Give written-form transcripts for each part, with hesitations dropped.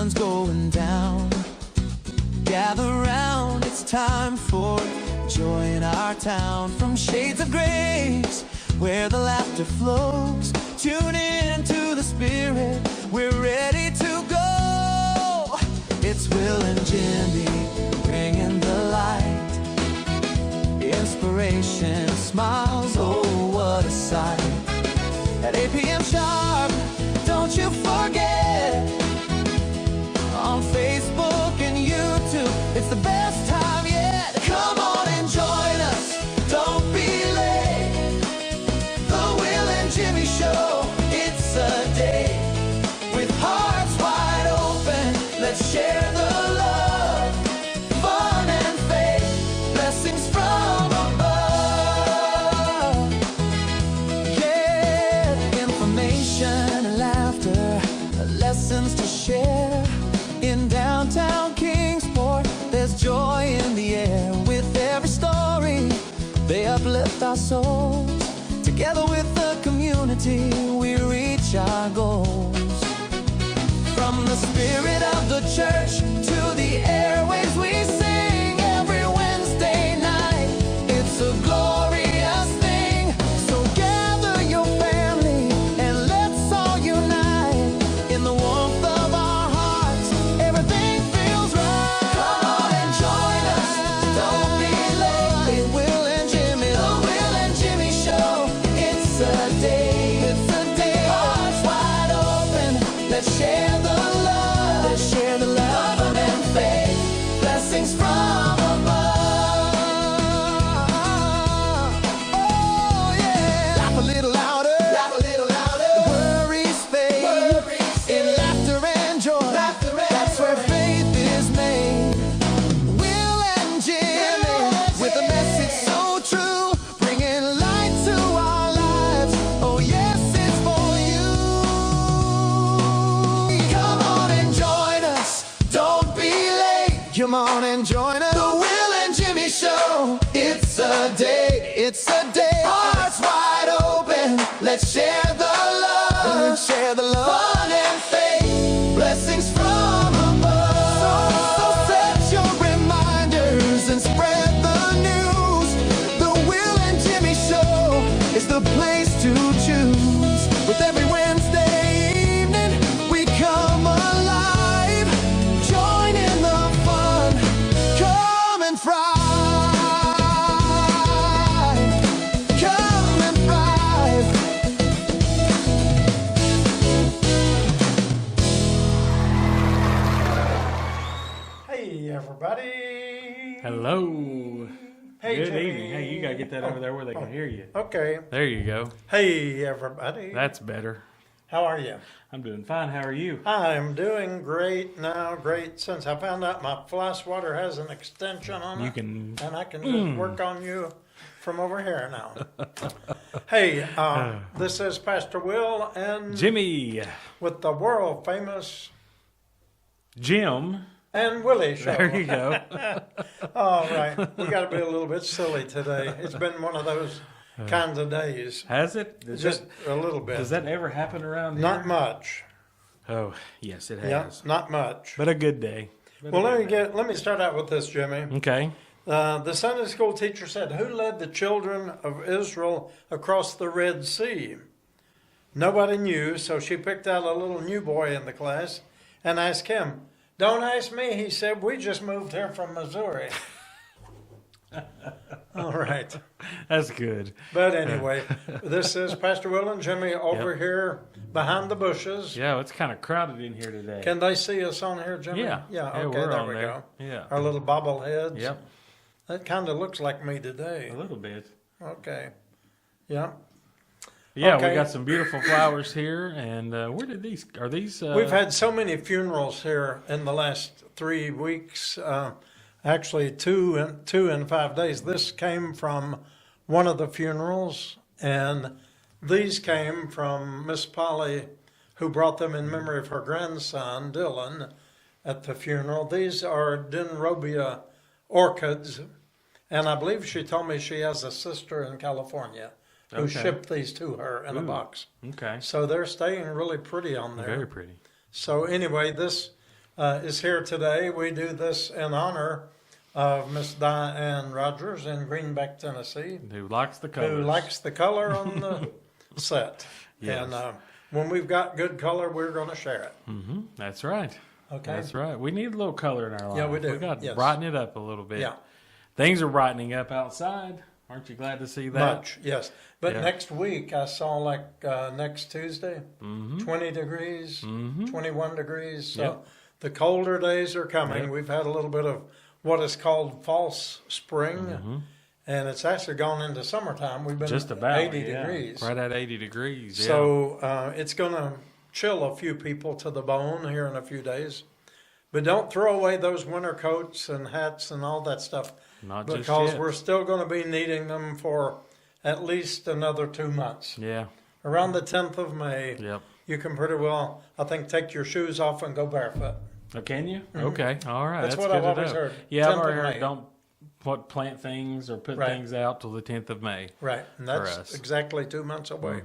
sun's going down. Gather round, it's time for joy in our town. From shades of grace, where the laughter flows, tune in to the Spirit, we're ready to go. It's Will and Jimmy, bringing the light, inspiration, smiles, oh what a sight. At 8 p.m. sharp, don't you forget, on Facebook and YouTube, it's the best time yet. Come on and join us, don't be late. The Will and Jimmy Show, it's a day. With hearts wide open, let's share the love, fun and faith, blessings from above. Yeah, information and laughter, lessons to share. In downtown Kingsport, there's joy in the air. With every story, they uplift our souls. Together with the community, we reach our goals. From the spirit of the church to the airways, we sing every Wednesday night. It's a glorious thing. So gather your family and let's all unite in the warmth of our hearts. Everything feels right. Come on and join us. Don't be late. Will and Jimmy, the Will and Jimmy Show. It's a day. It's a day. Hearts wide open. Let's share the love. Let's share the love and faith. Blessings from above. Oh yeah. Laugh a little louder. Laugh a little louder. Worries fade. Worries in laughter and joy. Laughter and that's where faith is made. Will and Jimmy with a message so true, bringing light to our lives. Oh yes, it's for you. Come on and join us. Don't be late. Come on and join us. The Will and Jimmy Show. It's a day. It's a day. Hearts wide open. Let's share the love. Let's share the love. Fun and faith. Blessings from above. So set your reminders and spread the news. The Will and Jimmy Show is the place to choose. With every Wednesday evening, we come alive. Join in the fun. Come and thrive. Come and thrive. Hey, everybody. Hello. Hey, Good Jimmy. evening. Hey, you gotta get that over there where they can hear you. Okay. There you go. Hey, everybody. That's better. How are you? I'm doing fine. How are you? I'm doing great now. Great since I found out my fly swatter has an extension on it. You can. And I can just work on you from over here now. Hey, this is Pastor Will and Jimmy. with the world famous Jim. and Willie show. There you go. All right. We got to be a little bit silly today. It's been one of those kinds of days. Has it? Just a little bit. Does that ever happen around here? Not much. Oh, yes, it has. Yeah, not much. But a good day. But a Well, good day. let me start out with this, Jimmy. Okay. The Sunday school teacher said, "Who led the children of Israel across the Red Sea?" Nobody knew, so she picked out a little new boy in the class and asked him. "Don't ask me," he said. "We just moved here from Missouri." All right. That's good. But anyway, this is Pastor Will and Jimmy over here behind the bushes. Yeah, it's kind of crowded in here today. Can they see us on here, Jimmy? Yeah. Yeah, Yeah, okay, we're there on we there. go. Yeah. Our little bobbleheads. Yep. That kind of looks like me today. A little bit. Okay. Yeah. Yeah, Okay. we got some beautiful flowers here. And where did these? Are these? We've had so many funerals here in the last 3 weeks. Actually, two in 5 days. This came from one of the funerals, and these came from Miss Polly, who brought them in memory of her grandson, Dylan, at the funeral. These are Denrobia orchids, and I believe she told me she has a sister in California who Okay. shipped these to her in a box. Okay. So they're staying really pretty on there. Very pretty. So anyway, this is here today. We do this in honor of Miss Diane Rogers in Greenback, Tennessee, Who likes the colors? who likes the color on the set. Yes. And when we've got good color, we're going to share it. That's right. Okay. That's right. We need a little color in our life. Yeah, we do. We got to Yes. brighten it up a little bit. Yeah. Things are brightening up outside. Aren't you glad to see that? Much, yes. But Yeah. next week, I saw next Tuesday, 20 degrees, 21 degrees. So Yep. the colder days are coming. Yep. We've had a little bit of what is called false spring, and it's actually gone into summertime. We've been Just about 80 yeah. degrees. Right at 80 degrees. Yeah. So it's going to chill a few people to the bone here in a few days. But don't throw away those winter coats and hats and all that stuff. Not just Because yet. we're still going to be needing them for at least another 2 months. Yeah. Around the 10th of May, Yep. you can pretty well, I think, take your shoes off and go barefoot. Oh, can you? Okay. All right. That's That's what good I've to always know. heard. Yeah, I've 10th of already heard May. don't plant things or put Right. things out till the 10th of May. Right, and us. that's exactly 2 months away.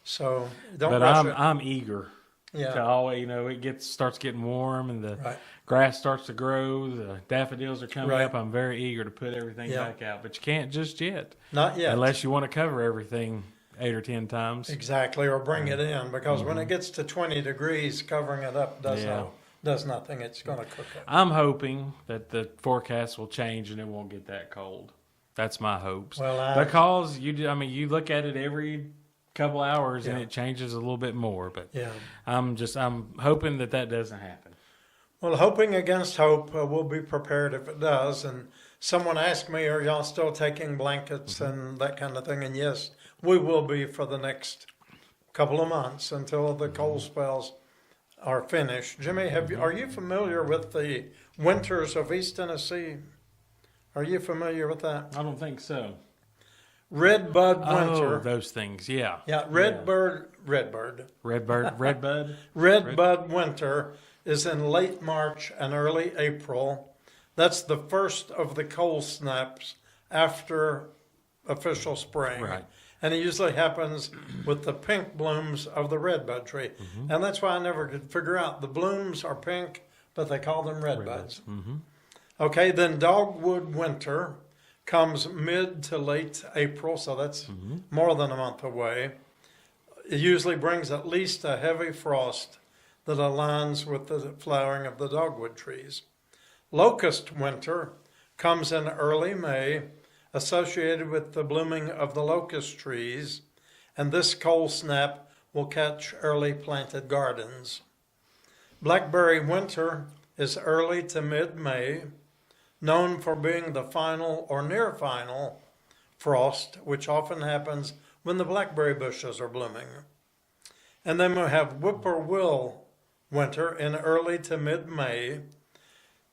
So don't But rush I'm it. I'm eager. Yeah. To always, it starts getting warm and the Right. grass starts to grow. The daffodils are coming Right. up. I'm very eager to put everything Yeah. back out, but you can't just yet, Not yet. unless you want to cover everything 8 or 10 times. Exactly, or bring it in, because when it gets to 20 degrees, covering it up Yeah. does nothing. It's going to cook it. I'm hoping that the forecast will change and it won't get that cold. That's my hopes. Well, Because you look at it every couple hours and Yeah. it changes a little bit more. But Yeah. I'm hoping that doesn't happen. Well, hoping against hope, we'll be prepared if it does. And someone asked me, are y'all still taking blankets and that kind of thing? And yes, we will be for the next couple of months until the cold spells are finished. Jimmy, are you familiar with the winters of East Tennessee? Are you familiar with that? I don't think so. Redbud winter. Oh, those things. Yeah. Yeah, redbud. Redbud. Redbud winter is in late March and early April. That's the first of the cold snaps after official spring. Right. And it usually happens with the pink blooms of the redbud tree. And that's why I never could figure out. The blooms are pink, but they call them redbuds. Okay, then dogwood winter comes mid to late April, so that's more than a month away. It usually brings at least a heavy frost that aligns with the flowering of the dogwood trees. Locust winter comes in early May, associated with the blooming of the locust trees, and this cold snap will catch early planted gardens. Blackberry winter is early to mid-May, known for being the final or near final frost, which often happens when the blackberry bushes are blooming. And then we have whippoorwill winter in early to mid-May,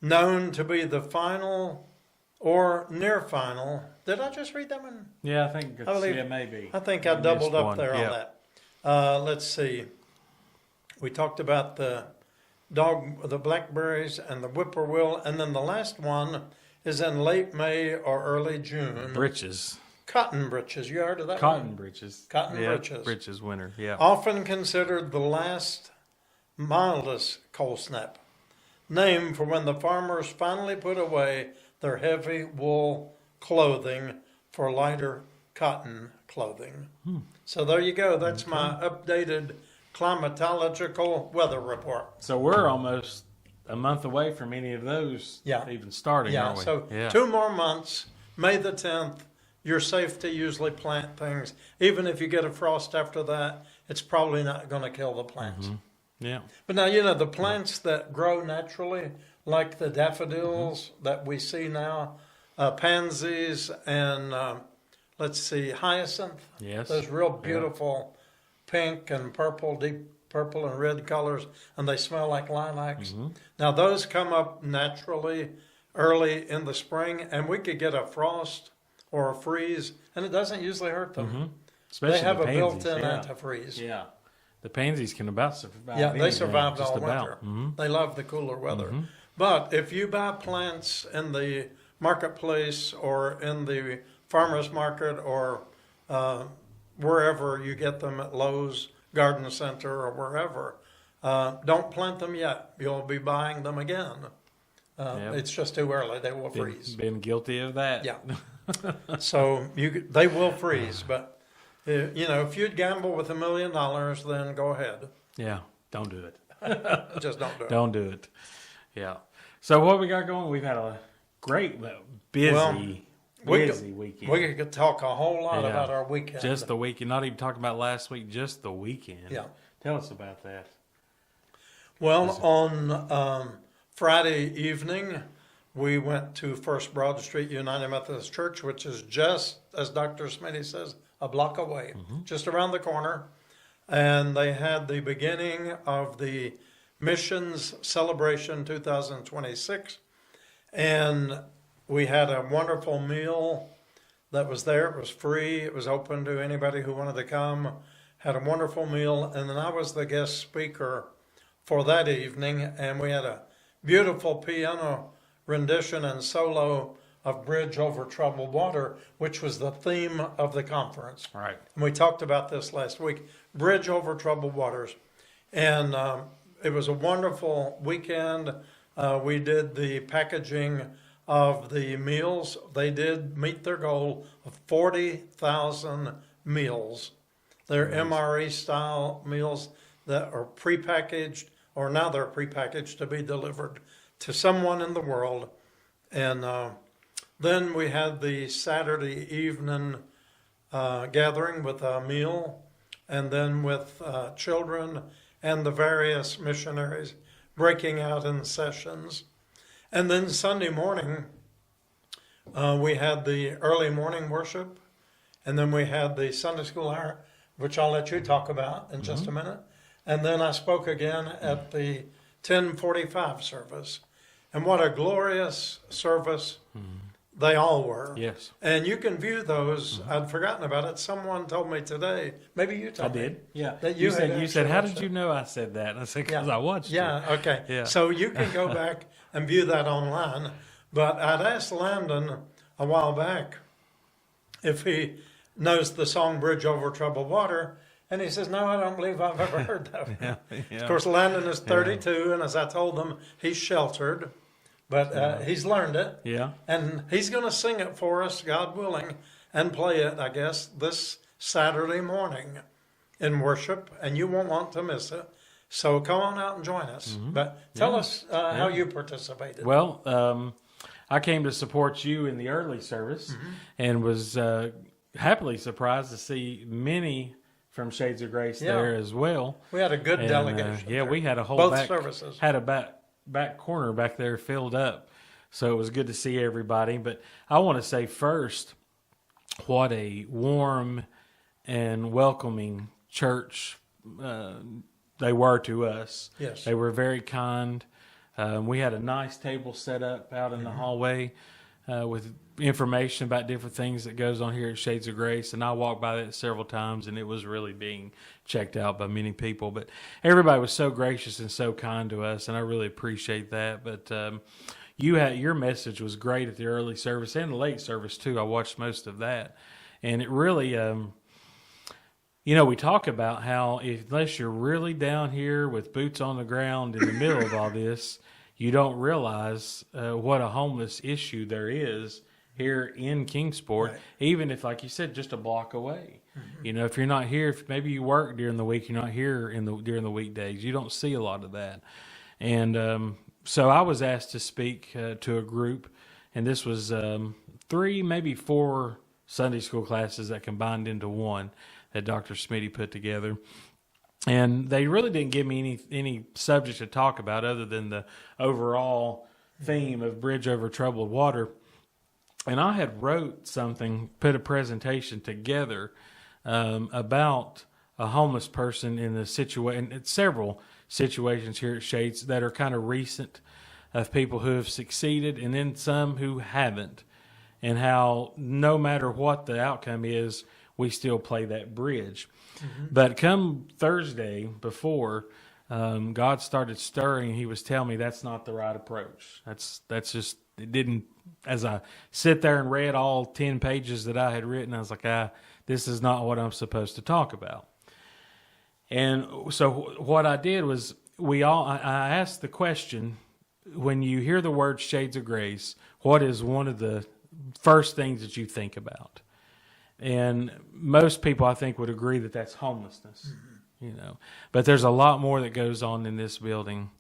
known to be the final or near final. Did I just read that one? Yeah, I think I believe- maybe. I think I doubled missed up one. there Yeah. on that. Let's see. We talked about the blackberries and the whippoorwill, and then the last one is in late May or early June. Breeches. Cotton breeches. You heard of that Cotton one? breeches. Cotton Yeah, breeches. breeches winter. Yeah. Often considered the last mildest cold snap, named for when the farmers finally put away their heavy wool clothing for lighter cotton clothing. So there you go. That's my updated climatological weather report. So we're almost a month away from any of those Yeah. even starting, Yeah, aren't we? so Yeah. 2 more months, May the 10th, you're safe to usually plant things. Even if you get a frost after that, it's probably not going to kill the plants. Yeah. But now, the plants that grow naturally, like the daffodils that we see now, pansies, and hyacinth. Yes. Those real beautiful pink and purple, deep purple and red colors, and they smell like lilacs. Now, those come up naturally early in the spring, and we could get a frost or a freeze, and it doesn't usually hurt them. Especially They have the a pansies, built-in yeah. antifreeze. Yeah. The pansies can about survive. Yeah, they anything, survived just all about. winter. They love the cooler weather. But if you buy plants in the marketplace or in the farmer's market or wherever you get them at Lowe's Garden Center or wherever, Don't plant them yet. You'll be buying them again. Yep. It's just too early. They will freeze. Been guilty of that. Yeah. So they will freeze, but if you'd gamble with $1 million, then go ahead. Yeah. Don't do it. Just don't do it. Don't do it. Yeah. So what we got going? We've had a great, busy weekend. We could talk a whole lot Yeah. about our weekend. Just the weekend. Not even talking about last week. Just the weekend. Yeah. Tell us about that. Well, on Friday evening, we went to First Broad Street United Methodist Church, which is just, as Dr. Smitty says, a block away, just around the corner. And they had the beginning of the Missions Celebration 2026. And we had a wonderful meal that was there. It was free. It was open to anybody who wanted to come. Had a wonderful meal. And then I was the guest speaker for that evening. And we had a beautiful piano rendition and solo of Bridge Over Troubled Water, which was the theme of the conference. All right. And we talked about this last week, Bridge Over Troubled Waters. And it was a wonderful weekend. We did the packaging of the meals. They did meet their goal of 40,000 meals. They're MRE style meals that are prepackaged, or now they're prepackaged to be delivered to someone in the world. And then we had the Saturday evening gathering with a meal, and then with children and the various missionaries breaking out in sessions. And then Sunday morning, we had the early morning worship, and then we had the Sunday school hour, which I'll let you talk about in just a minute. And then I spoke again at the 10:45 service. And what a glorious service they all were. Yes. And you can view those. I'd forgotten about it. Someone told me today, maybe you told me. I did. Yeah. That you had said, how actually did you know I said that? And I said, because I watched it. Yeah, okay. Yeah. So you can go back and view that online. But I'd asked Landon a while back if he knows the song Bridge Over Troubled Water. And he says, no, I don't believe I've ever heard that one. Yeah. Of course, Landon is 32, and as I told him, he's sheltered. But he's learned it. Yeah. And he's going to sing it for us, God willing, and play it, I guess, this Saturday morning in worship. And you won't want to miss it. So come on out and join us. But tell us how you participated. Well, I came to support you in the early service and was happily surprised to see many from Shades of Grace there as well. We had a good And, delegation. yeah, there. we had a whole Both back, services. had a back corner back there filled up. So it was good to see everybody. But I want to say first, what a warm and welcoming church they were to us. Yes. They were very kind. We had a nice table set up out in the hallway with information about different things that goes on here at Shades of Grace. And I walked by that several times, and it was really being checked out by many people. But everybody was so gracious and so kind to us, and I really appreciate that. But your message was great at the early service and the late service, too. I watched most of that. And it really... we talk about how unless you're really down here with boots on the ground in the middle of all this, you don't realize what a homeless issue there is here in Kingsport, right. Even if, like you said, just a block away. If you're not here, if maybe you work during the week, you're not here during the weekdays. You don't see a lot of that. And so I was asked to speak to a group, and this was 3, maybe 4 Sunday school classes that combined into one that Dr. Smitty put together. And they really didn't give me any subject to talk about other than the overall theme of Bridge Over Troubled Water. And I had wrote something, put a presentation together about a homeless person in the situation, several situations here at Shades that are kind of recent of people who have succeeded and then some who haven't. And how no matter what the outcome is, we still play that bridge. But come Thursday before, God started stirring. He was telling me that's not the right approach. That's just, it didn't, as I sit there and read all 10 pages that I had written, I was like, this is not what I'm supposed to talk about. And so what I did was I asked the question, when you hear the word Shades of Grace, what is one of the first things that you think about? And most people, I think, would agree that that's homelessness, But there's a lot more that goes on in this building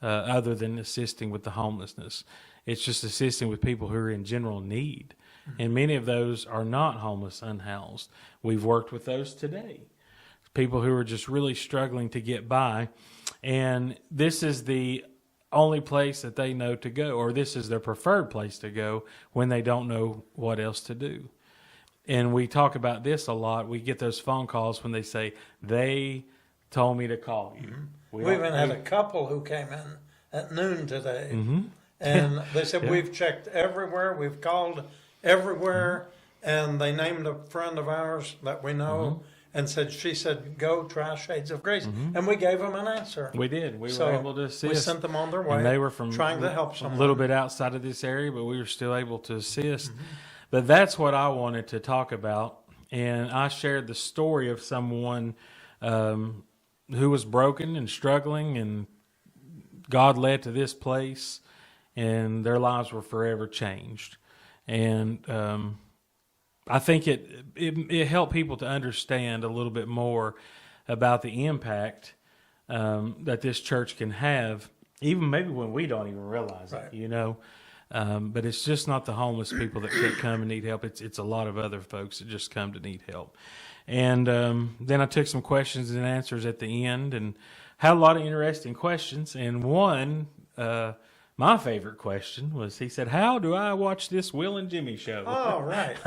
other than assisting with the homelessness. It's just assisting with people who are in general need. And many of those are not homeless, unhoused. We've worked with those today. People who are just really struggling to get by. And this is the only place that they know to go, or this is their preferred place to go when they don't know what else to do. And we talk about this a lot. We get those phone calls when they say, they told me to call you. We even had a couple who came in at noon today. And they said, we've checked everywhere, we've called everywhere, and they named a friend of ours that we know and she said, go try Shades of Grace. And we gave them an answer. We did. We were able to assist. We sent them on their way. And they were from trying to help someone. A little bit outside of this area, but we were still able to assist. But that's what I wanted to talk about. And I shared the story of someone who was broken and struggling, and God led to this place, and their lives were forever changed. And I think it helped people to understand a little bit more about the impact that this church can have, even maybe when we don't even realize it, But it's just not the homeless people that come and need help. It's a lot of other folks that just come to need help. And then I took some questions and answers at the end and had a lot of interesting questions. And one, my favorite question was, he said, how do I watch this Will and Jimmy show? Oh, right.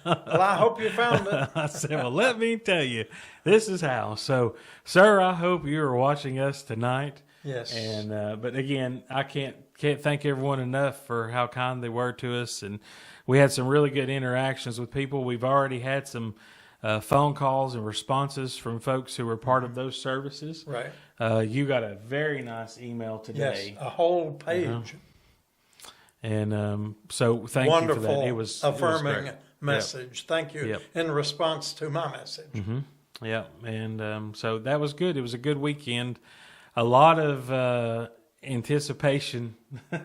Well, I hope you found it. I said, well, let me tell you, this is how. So, sir, I hope you are watching us tonight. Yes. And but again, I can't thank everyone enough for how kind they were to us, and we had some really good interactions with people. We've already had some phone calls and responses from folks who were part of those services. Right. You got a very nice email today. Yes, a whole page. And so thank you for that. It was affirming great. message. Yep. Thank you. Yep. In response to my message. Yeah, and so that was good. It was a good weekend. A lot of anticipation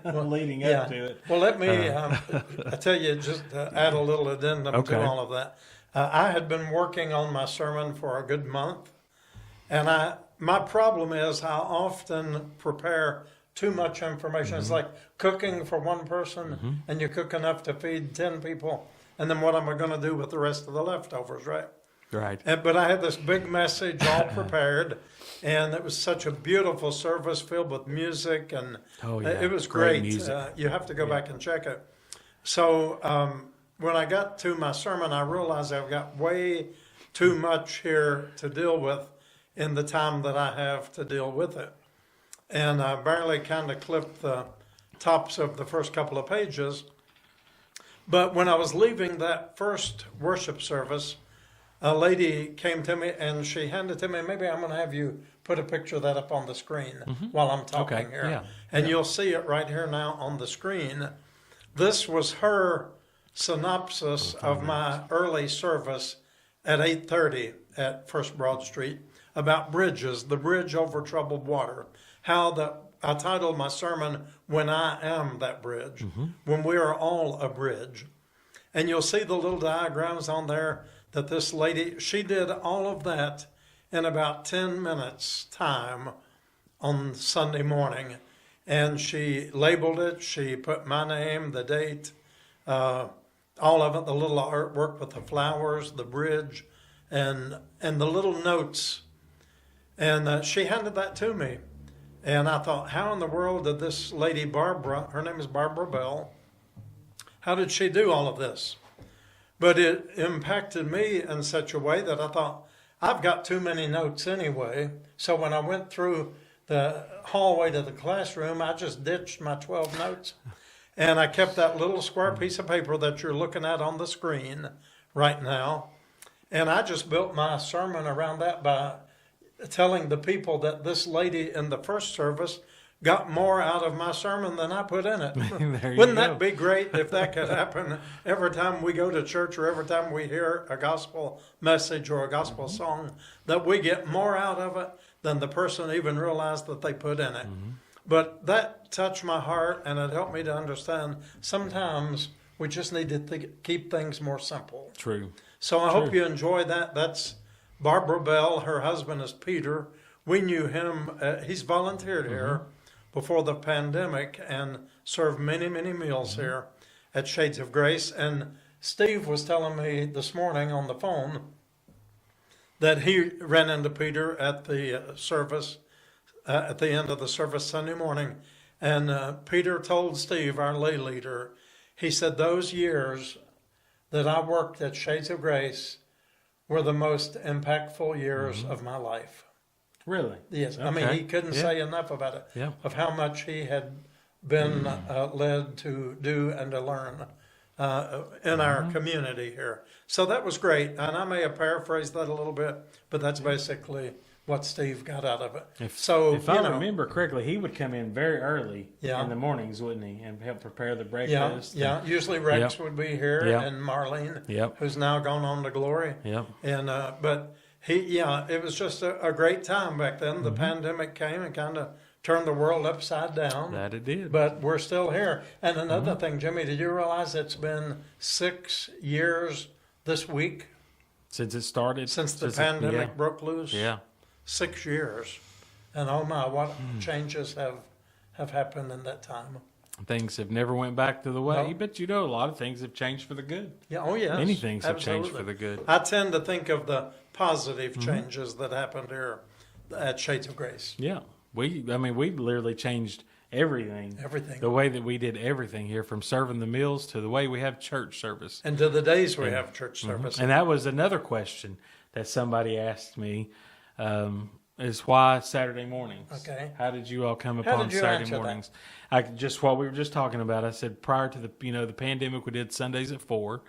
leading up to it. Well, let me I tell you, just add a little addendum to all of that. I had been working on my sermon for a good month, and my problem is I often prepare too much information. It's like cooking for one person, and you cook enough to feed 10 people, and then what am I going to do with the rest of the leftovers, right? Right. But I had this big message all prepared, and it was such a beautiful service filled with music, and it was great. You have to go back and check it. So when I got to my sermon, I realized I've got way too much here to deal with in the time that I have to deal with it. And I barely kind of clipped the tops of the first couple of pages. But when I was leaving that first worship service, a lady came to me and she handed to me, maybe I'm going to have you put a picture of that up on the screen while I'm talking here. Yeah. And you'll see it right here now on the screen. This was her synopsis of my early service at 8:30 at First Broad Street about bridges, the bridge over troubled water. I titled my sermon, When I Am That Bridge, when we are all a bridge. And you'll see the little diagrams on there that this lady, she did all of that in about 10 minutes time on Sunday morning. And she labeled it, she put my name, the date, all of it, the little artwork with the flowers, the bridge, and the little notes. And she handed that to me. And I thought, how in the world did this lady Barbara, her name is Barbara Bell, how did she do all of this? But it impacted me in such a way that I thought, I've got too many notes anyway. So when I went through the hallway to the classroom, I just ditched my 12 notes. And I kept that little square piece of paper that you're looking at on the screen right now. And I just built my sermon around that by telling the people that this lady in the first service got more out of my sermon than I put in it. Wouldn't that be great if that could happen every time we go to church or every time we hear a gospel message or a gospel song, that we get more out of it than the person even realized that they put in it. But that touched my heart, and it helped me to understand sometimes we just need to keep things more simple. True. So I hope you enjoy that. That's Barbara Bell. Her husband is Peter. We knew him. He's volunteered here before the pandemic and served many, many meals here at Shades of Grace. And Steve was telling me this morning on the phone that he ran into Peter at the service, at the end of the service Sunday morning. And Peter told Steve, our lay leader, he said, those years that I worked at Shades of Grace were the most impactful years of my life. Really? Yes. Okay. I mean, he couldn't say enough about it, Yeah. of how much he had been led to do and to learn in our community here. So that was great. And I may have paraphrased that a little bit, but that's basically what Steve got out of it. If you I know, remember correctly, he would come in very early Yeah. in the mornings, wouldn't he, and help prepare the yeah, breakfast. yeah. Usually Rex Yep. would be here, Yep. and Marlene, Yep. who's now gone on to glory. Yep. And but it was just a great time back then. The pandemic came and kind of turned the world upside down. That it did. But we're still here. And another thing, Jimmy, did you realize it's been 6 years this week Since it started. since the Since pandemic broke loose? Yeah. 6 years. And oh my, what changes have happened in that time. Things have never went back to the way. No. But a lot of things have changed for the good. Yeah, oh yes. Many things have changed absolutely. for the good. I tend to think of the positive changes that happened here at Shades of Grace. Yeah. We literally changed everything. Everything. The way that we did everything here, from serving the meals to the way we have church service. And to the days we have church service. And that was another question that somebody asked me, is why Saturday mornings? Okay. How did you all come How upon did you Saturday answer that? mornings? Just what we were just talking about. I said prior to the pandemic, we did Sundays at 4.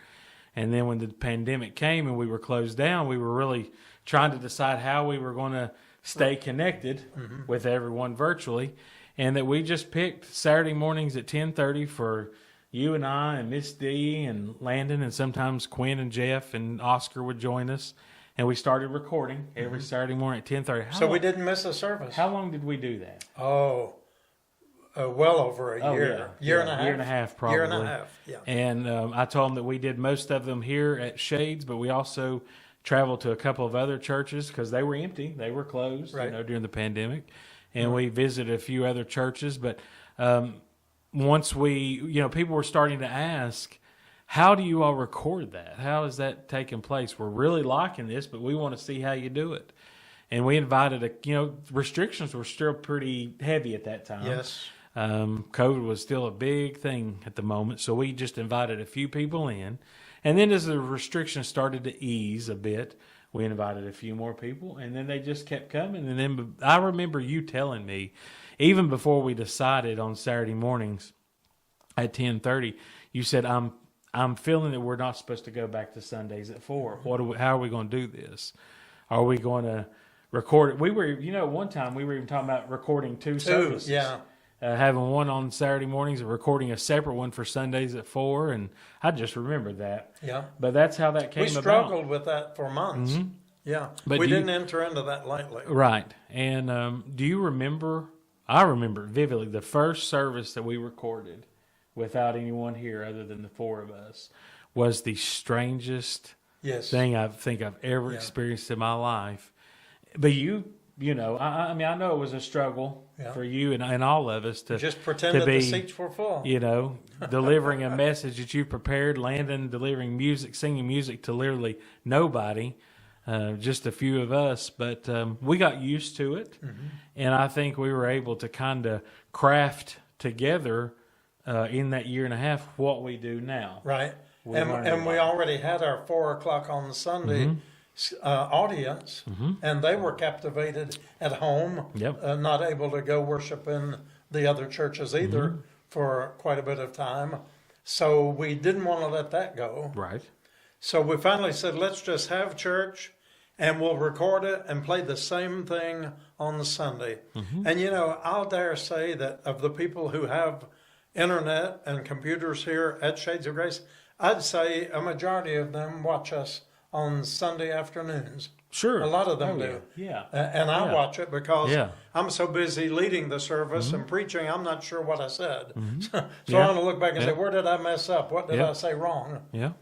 And then when the pandemic came and we were closed down, we were really trying to decide how we were going to stay connected with everyone virtually. And that we just picked Saturday mornings at 10:30 for you and I and Miss D and Landon, and sometimes Quinn and Jeff and Oscar would join us. And we started recording every Saturday morning at 10:30. So we didn't miss a service. How long did we do that? Oh, well over a year. Year and a half. Year and a half, probably. Year and a half, yeah. And I told them that we did most of them here at Shades, but we also traveled to a couple of other churches because they were empty. They were closed, Right. during the pandemic. And we visited a few other churches. But once people were starting to ask, how do you all record that? How is that taking place? We're really liking this, but we want to see how you do it. And we invited restrictions were still pretty heavy at that time. Yes. COVID was still a big thing at the moment, so we just invited a few people in. And then as the restrictions started to ease a bit, we invited a few more people, and then they just kept coming. And then I remember you telling me, even before we decided on Saturday mornings at 10:30, you said, I'm feeling that we're not supposed to go back to Sundays at 4. How are we going to do this? Are we going to record it? We were, one time we were even talking about recording two services. Yeah. Having one on Saturday mornings and recording a separate one for Sundays at 4. And I just remembered that. Yeah. But that's how that came We about. struggled with that for months. Yeah. But we do you- didn't enter into that lightly. Right. And do you remember, I remember vividly, the first service that we recorded without anyone here other than the 4 of us was the strangest Yes. thing I think I've ever experienced in my life. But I mean, I know it was a struggle for you and all of us to Just pretended be, the seats were full. delivering a message that you prepared, Landon delivering music, singing music to literally nobody, just a few of us. But we got used to it, and I think we were able to kind of craft together in that year and a half what we do now. Right. We And learned a we lot. already had our 4 o'clock on Sunday audience, and they were captivated at home, Yep. not able to go worship in the other churches either for quite a bit of time. So we didn't want to let that go. Right. So we finally said, let's just have church and we'll record it and play the same thing on the Sunday. And I'll dare say that of the people who have internet and computers here at Shades of Grace, I'd say a majority of them watch us on Sunday afternoons. Sure. A lot of them Oh, do. Yeah. And I Yeah. watch it because Yeah. I'm so busy leading the service and preaching, I'm not sure what I said. So Yeah. I want to look back and say, Yeah. where did I mess up? What did Yeah. I say wrong? Yeah.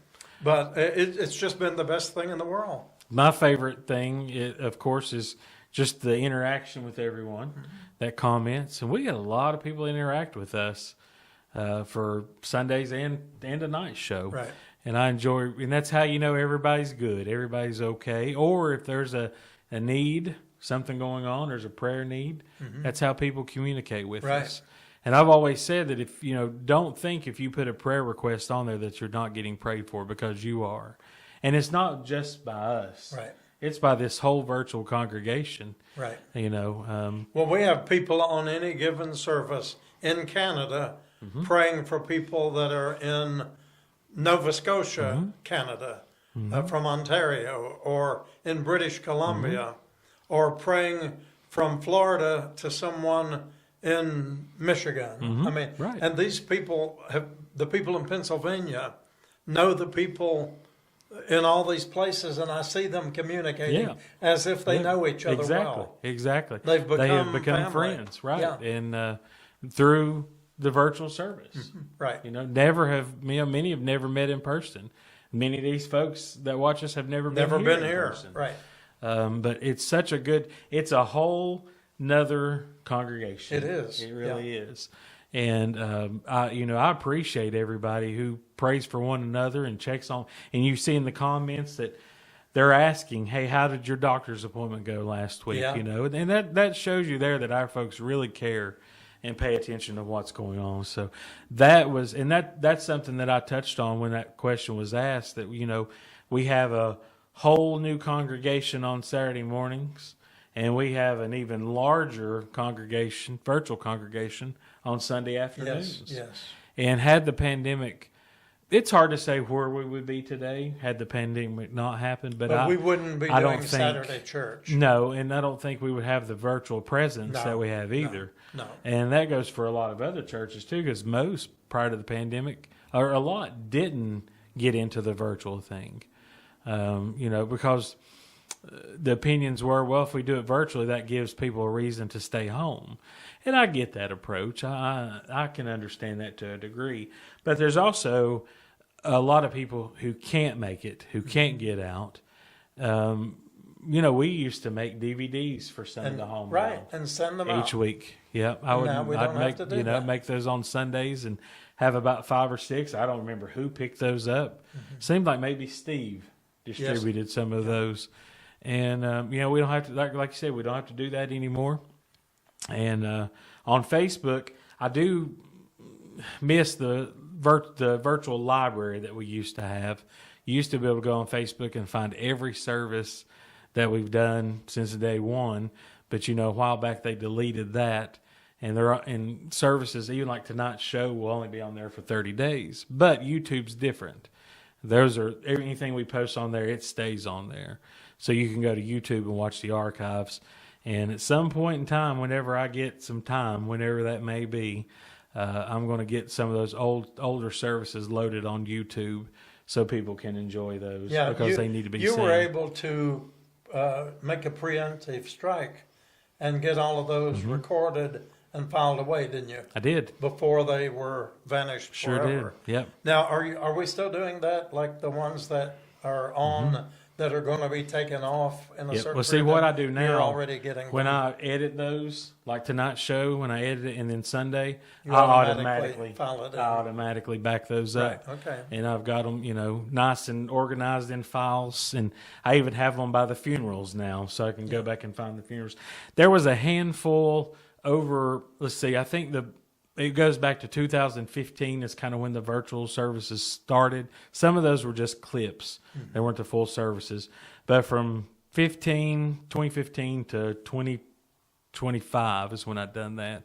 But it's just been the best thing in the world. My favorite thing, of course, is just the interaction with everyone that comments. And we get a lot of people interact with us for Sundays and a night show. Right. And I enjoy, and that's how you know everybody's good, everybody's okay. Or if there's a need, something going on, there's a prayer need, that's how people communicate with Right. us. And I've always said that if, don't think if you put a prayer request on there that you're not getting prayed for, because you are. And it's not just by us. Right. It's by this whole virtual congregation. Right. Well, we have people on any given service in Canada praying for people that are in Nova Scotia, Canada, from Ontario, or in British Columbia, or praying from Florida to someone in Michigan. I mean, Right. and these people the people in Pennsylvania know the people in all these places, and I see them communicating Yeah. as if they know each other well. Exactly. They've They have become become family. friends, right? Yeah. And through the virtual service. Right. Many have never met in person. Many of these folks that watch us have never Never been been in here. person. Right. But it's it's a whole nother congregation. It is. It really is. And I appreciate everybody who prays for one another and checks on. And you see in the comments that they're asking, "Hey, how did your doctor's appointment go last week?" Yeah. And that shows you there that our folks really care and pay attention to what's going on. So that's something that I touched on when that question was asked. That we have a whole new congregation on Saturday mornings. And we have an even larger congregation, virtual congregation, on Sunday afternoons. Yes. And had the pandemic, it's hard to say where we would be today had the pandemic not happened. But we wouldn't be I don't doing think, Saturday church. No, and I don't think we would have the virtual presence No, that we have either. no. And that goes for a lot of other churches too, because most prior to the pandemic, or a lot didn't get into the virtual thing. Because the opinions were, well, if we do it virtually, that gives people a reason to stay home. And I get that approach. I can understand that to a degree. But there's also a lot of people who can't make it, who can't get out. We used to make DVDs for some of the home Right, and send them each out. week. Yep, Now we I'd don't have make to do that. make those on Sundays and have about 5 or 6. I don't remember who picked those up. Seemed like maybe Steve distributed some of those. And we don't have to, like you said, we don't have to do that anymore. And on Facebook, I do miss the virtual library that we used to have. You used to be able to go on Facebook and find every service that we've done since day one. But a while back they deleted that, and services even like tonight's show will only be on there for 30 days. But YouTube's different. Anything we post on there, it stays on there. So you can go to YouTube and watch the archives. And at some point in time, whenever I get some time, whenever that may be, I'm going to get some of those older services loaded on YouTube so people can enjoy those because they need to be seen. You were able to make a preemptive strike and get all of those recorded and filed away, didn't you? I did. Before they were vanished Sure forever. did. Yep. Now, are we still doing that? Like the ones that are on that are going to be taken off in a certain Well, see period what of- I do now. You're already getting when them. I edit those, like tonight's show, when I edit it, and then Sunday, You I automatically file it in. automatically back those up. Right, okay. And I've got them, nice and organized in files, and I even have them by the funerals now, so I can go back and find the funerals. There was a handful over. Let's see, I think it goes back to 2015 is kind of when the virtual services started. Some of those were just clips. They weren't the full services. But from 2015 to 2025 is when I'd done that.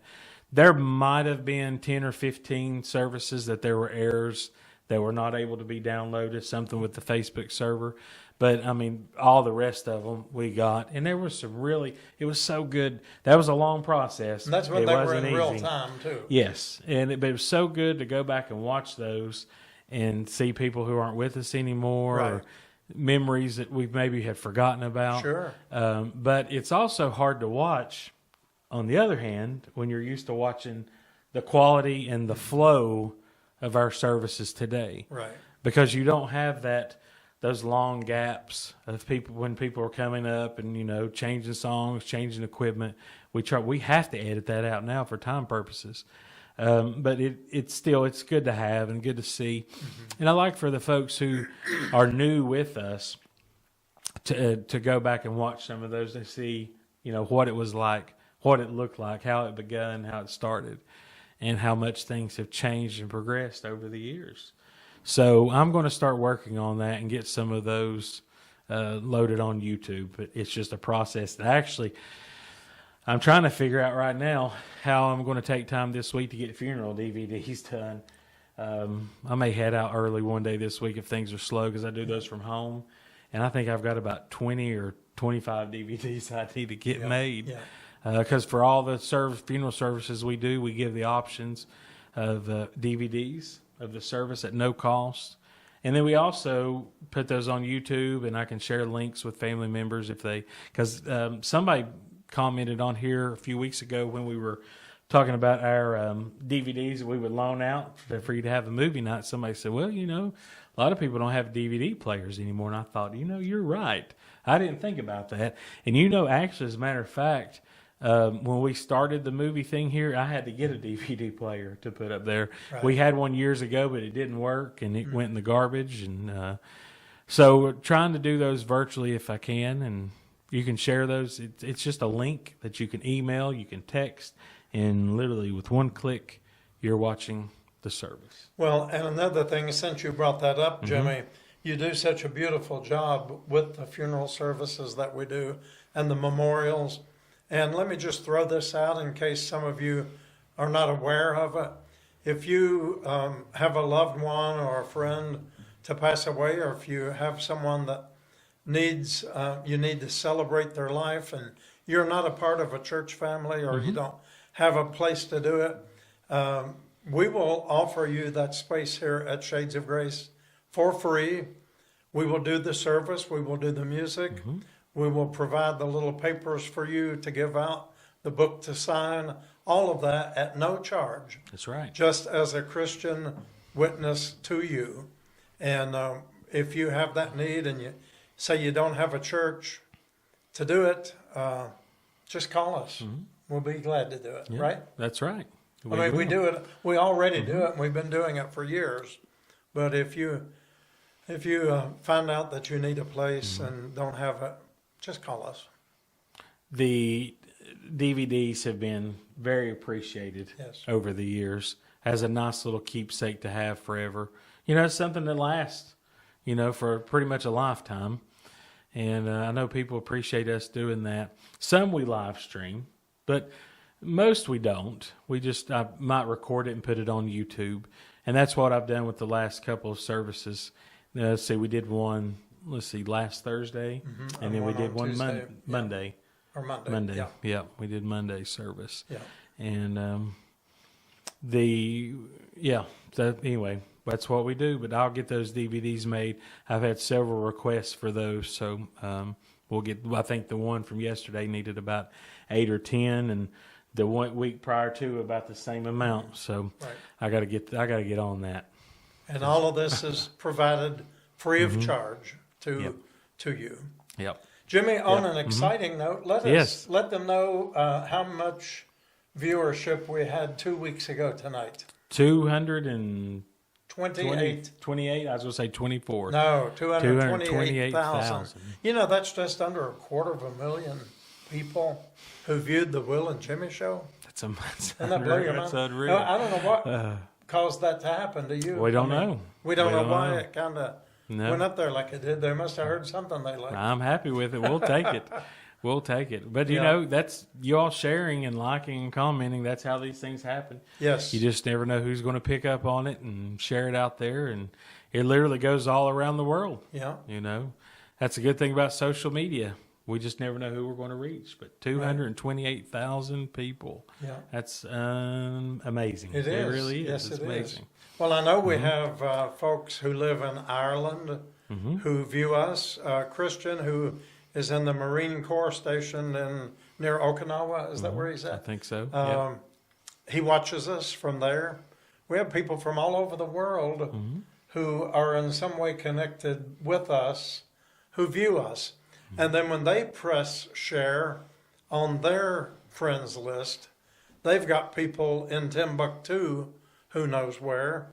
There might have been 10 or 15 services that there were errors that were not able to be downloaded, something with the Facebook server. But, all the rest of them we got. And there was it was so good. That was a long process. And that's when It they were wasn't in real easy. time, too. Yes, but it was so good to go back and watch those and see people who aren't with us anymore. Right. Or memories that we maybe had forgotten about. Sure. But it's also hard to watch, on the other hand, when you're used to watching the quality and the flow of our services today. Right. Because you don't have those long gaps of people when people are coming up and, you know, changing songs, changing equipment. We have to edit that out now for time purposes. But it's good to have and good to see. Mm-hmm. And I like for the folks who are new with us to go back and watch some of those to see, you know, what it was like, what it looked like, how it began, how it started, and how much things have changed and progressed over the years. So I'm going to start working on that and get some of those loaded on YouTube. But it's just a process that actually I'm trying to figure out right now how I'm going to take time this week to get funeral DVDs done. I may head out early one day this week if things are slow because I do those from home. And I think I've got about 20 or 25 DVDs I need to get made. Yeah. Because for all the funeral services we do, we give the options of DVDs of the service at no cost. And then we also put those on YouTube, and I can share links with family members because somebody commented on here a few weeks ago when we were talking about our DVDs that we would loan out for you to have a movie night. Somebody said, well, you know, a lot of people don't have DVD players anymore. And I thought, you know, you're right. I didn't think about that. And, you know, actually, as a matter of fact, when we started the movie thing here, I had to get a DVD player to put up there. Right. We had one years ago, but it didn't work, and it went in the garbage. And so we're trying to do those virtually if I can, and you can share those. It's just a link that you can email, you can text, and literally with one click, you're watching the service. Well, and another thing, since you brought that up, Jimmy, you do such a beautiful job with the funeral services that we do and the memorials. And let me just throw this out in case some of you are not aware of it. If you have a loved one or a friend to pass away, or if you have someone that needs, you need to celebrate their life and you're not a part of a church family or you don't have a place to do it, we will offer you that space here at Shades of Grace for free. We will do the service. We will do the music. We will provide the little papers for you to give out, the book to sign, all of that at no charge. That's right. Just as a Christian witness to you. And if you have that need and you say you don't have a church to do it, just call us. We'll be glad to do it, right? That's right. We do it. We already do it, and we've been doing it for years. But if you find out that you need a place and don't have it, just call us. The DVDs have been very appreciated over the years as a nice little keepsake to have forever. You know, it's something that lasts, you know, for pretty much a lifetime. And I know people appreciate us doing that. Some we live stream, but most we don't. I might record it and put it on YouTube. And that's what I've done with the last couple of services. Let's see, we did one, last Thursday. And then we did one Monday. Or Monday. Monday, yeah. We did Monday service. Yeah. And anyway, that's what we do. But I'll get those DVDs made. I've had several requests for those. So I think the one from yesterday needed about 8 or 10, and the 1 week prior to about the same amount. So I got to get on that. And all of this is provided free of charge to you. Yep. Jimmy, on an exciting note, let them know how much viewership we had 2 weeks ago tonight. 228. I was going to say 24. No, 228,000. You know, that's just under 250,000 people who viewed the Will and Jimmy show. That's unreal. That's unreal. I don't know what caused that to happen to you. We don't know. We don't know why it kind of went up there like it did. They must have heard something they liked. I'm happy with it. We'll take it. We'll take it. But, you know, that's you all sharing and liking and commenting. That's how these things happen. Yes. You just never know who's going to pick up on it and share it out there. And it literally goes all around the world. Yeah. You know, that's a good thing about social media. We just never know who we're going to reach. But 228,000 people. Yeah. That's amazing. It is. It really is. Yes, it's amazing. Is. Well, I know we have folks who live in Ireland who view us. Christian, who is in the Marine Corps station near Okinawa. Is that where he's I at? think so. He watches us from there. We have people from all over the world who are in some way connected with us, who view us. And then when they press share on their friends list, they've got people in Timbuktu, who knows where,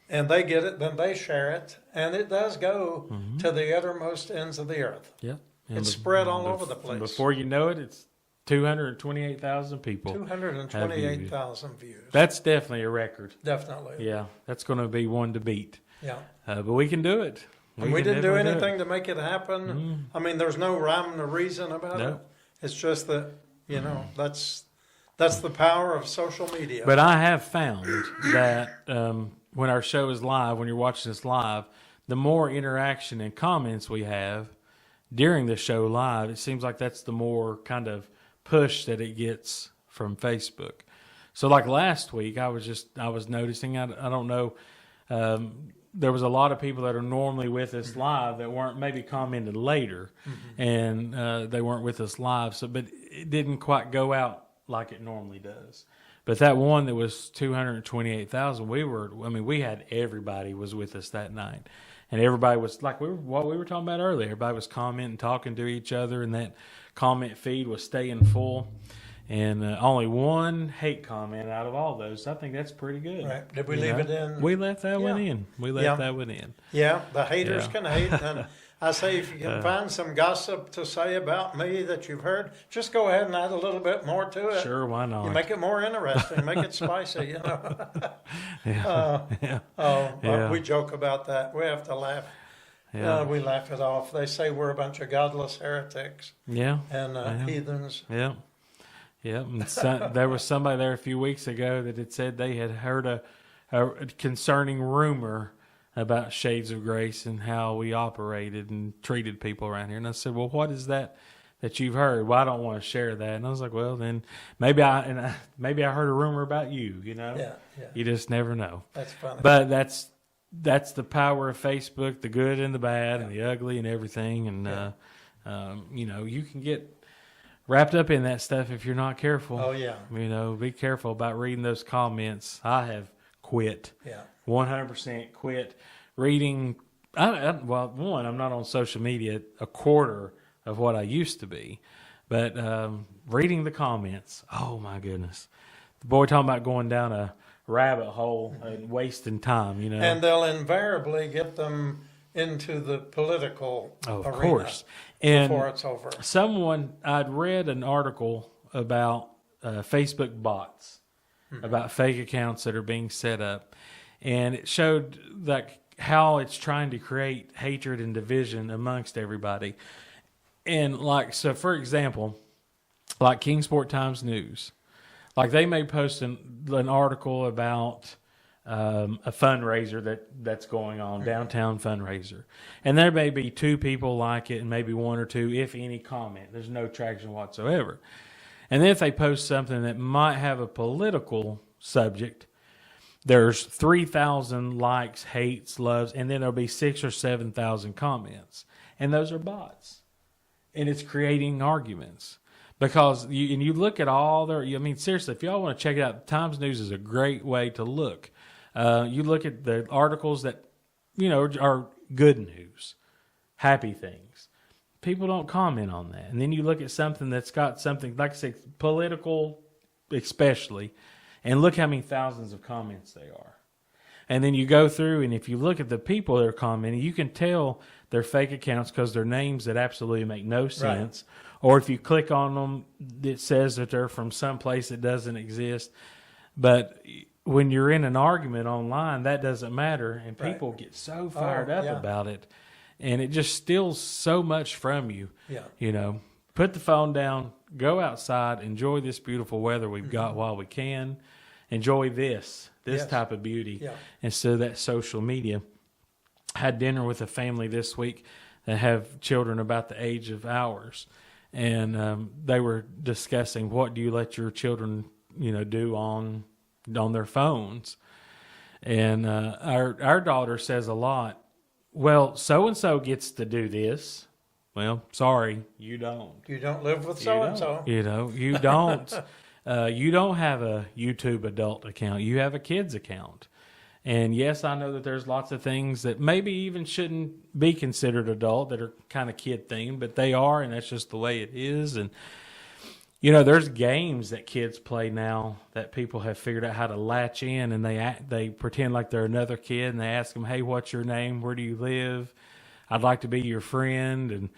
and they get it, then they share it, and it does go to the uttermost ends of the earth. Yeah. It's spread all over the place. Before you know it, it's 228,000 people. 228,000 views. That's definitely a record. Definitely. Yeah, that's going to be one to beat. Yeah. But we can do it. And we can didn't do definitely anything to make it happen. I mean, there's no rhyme or reason about No. it. It's just that, that's the power of social media. But I have found that when our show is live, when you're watching this live, the more interaction and comments we have during the show live, it seems like that's the more kind of push that it gets from Facebook. So like last week, I was noticing, I don't know, there was a lot of people that are normally with us live that weren't maybe commented later, and they weren't with us live. So, but it didn't quite go out like it normally does. But that one that was 228,000, we had everybody was with us that night. And everybody was like what we were talking about earlier. Everybody was commenting, talking to each other, and that comment feed was staying full. And only one hate comment out of all those. I think that's pretty good. Right. Did we leave it in? We left that one in. Yeah. That one in. Yeah, the haters Yeah. can hate. And I say, if you can find some gossip to say about me that you've heard, just go ahead and add a little bit more to it. Sure, why not? You make it more interesting, make it spicy, Yeah. We joke about that. We have to laugh. Yeah. We laugh it off. They say we're a bunch of godless heretics Yeah. and heathens. Yeah. Yeah. And there was somebody there a few weeks ago that had said they had heard a concerning rumor about Shades of Grace and how we operated and treated people around here. And I said, well, what is that you've heard? Well, I don't want to share that. And I was like, well, then maybe I heard a rumor about you, Yeah. You just never know. That's funny. But that's the power of Facebook, the good and the bad and the ugly and everything. And, you can get wrapped up in that stuff if you're not careful. Oh, yeah. Be careful about reading those comments. I have quit. Yeah. 100% quit reading. I'm not on social media a quarter of what I used to be, but reading the comments, oh my goodness. The boy talking about going down a rabbit hole and wasting time, And they'll invariably get them into the political of arena course. And before it's over. I'd read an article about Facebook bots, about fake accounts that are being set up. And it showed how it's trying to create hatred and division amongst everybody. And so for example, like Kingsport Times News, like they may post an article about a fundraiser that's going on, downtown fundraiser. And there may be two people like it and maybe one or two, if any, comment. There's no traction whatsoever. And then if they post something that might have a political subject, there's 3,000 likes, hates, loves, and then there'll be 6,000 or 7,000 comments. And those are bots. And it's creating arguments. Because you look at all seriously, if y'all want to check it out, Times News is a great way to look. You look at the articles that, are good news, happy things. People don't comment on that. And then you look at something that's got something, like I say, political especially, and look how many thousands of comments they are. And then you go through, and if you look at the people that are commenting, you can tell they're fake accounts because they're names that absolutely make no sense. Right. Or if you click on them, it says that they're from some place that doesn't exist. But when you're in an argument online, that doesn't matter, and people get so fired up about it, and it just steals so much from you. Yeah. Put the phone down, go outside, enjoy this beautiful weather we've got while we can. Enjoy this type of beauty instead of that social media. I had dinner with a family this week that have children about the age of ours, and they were discussing, what do you let your children, do on their phones. And our daughter says a lot well, so and so gets to do this. Well, sorry, you don't. You don't live with so and so. You know, you don't. You don't have a YouTube adult account. You have a kids account. And yes, I know that there's lots of things that maybe even shouldn't be considered adult that are kind of kid themed, but they are, and that's just the way it is. And you know, there's games that kids play now that people have figured out how to latch in, and they pretend like they're another kid, and they ask them, "Hey, what's your name? Where do you live? I'd like to be your friend." And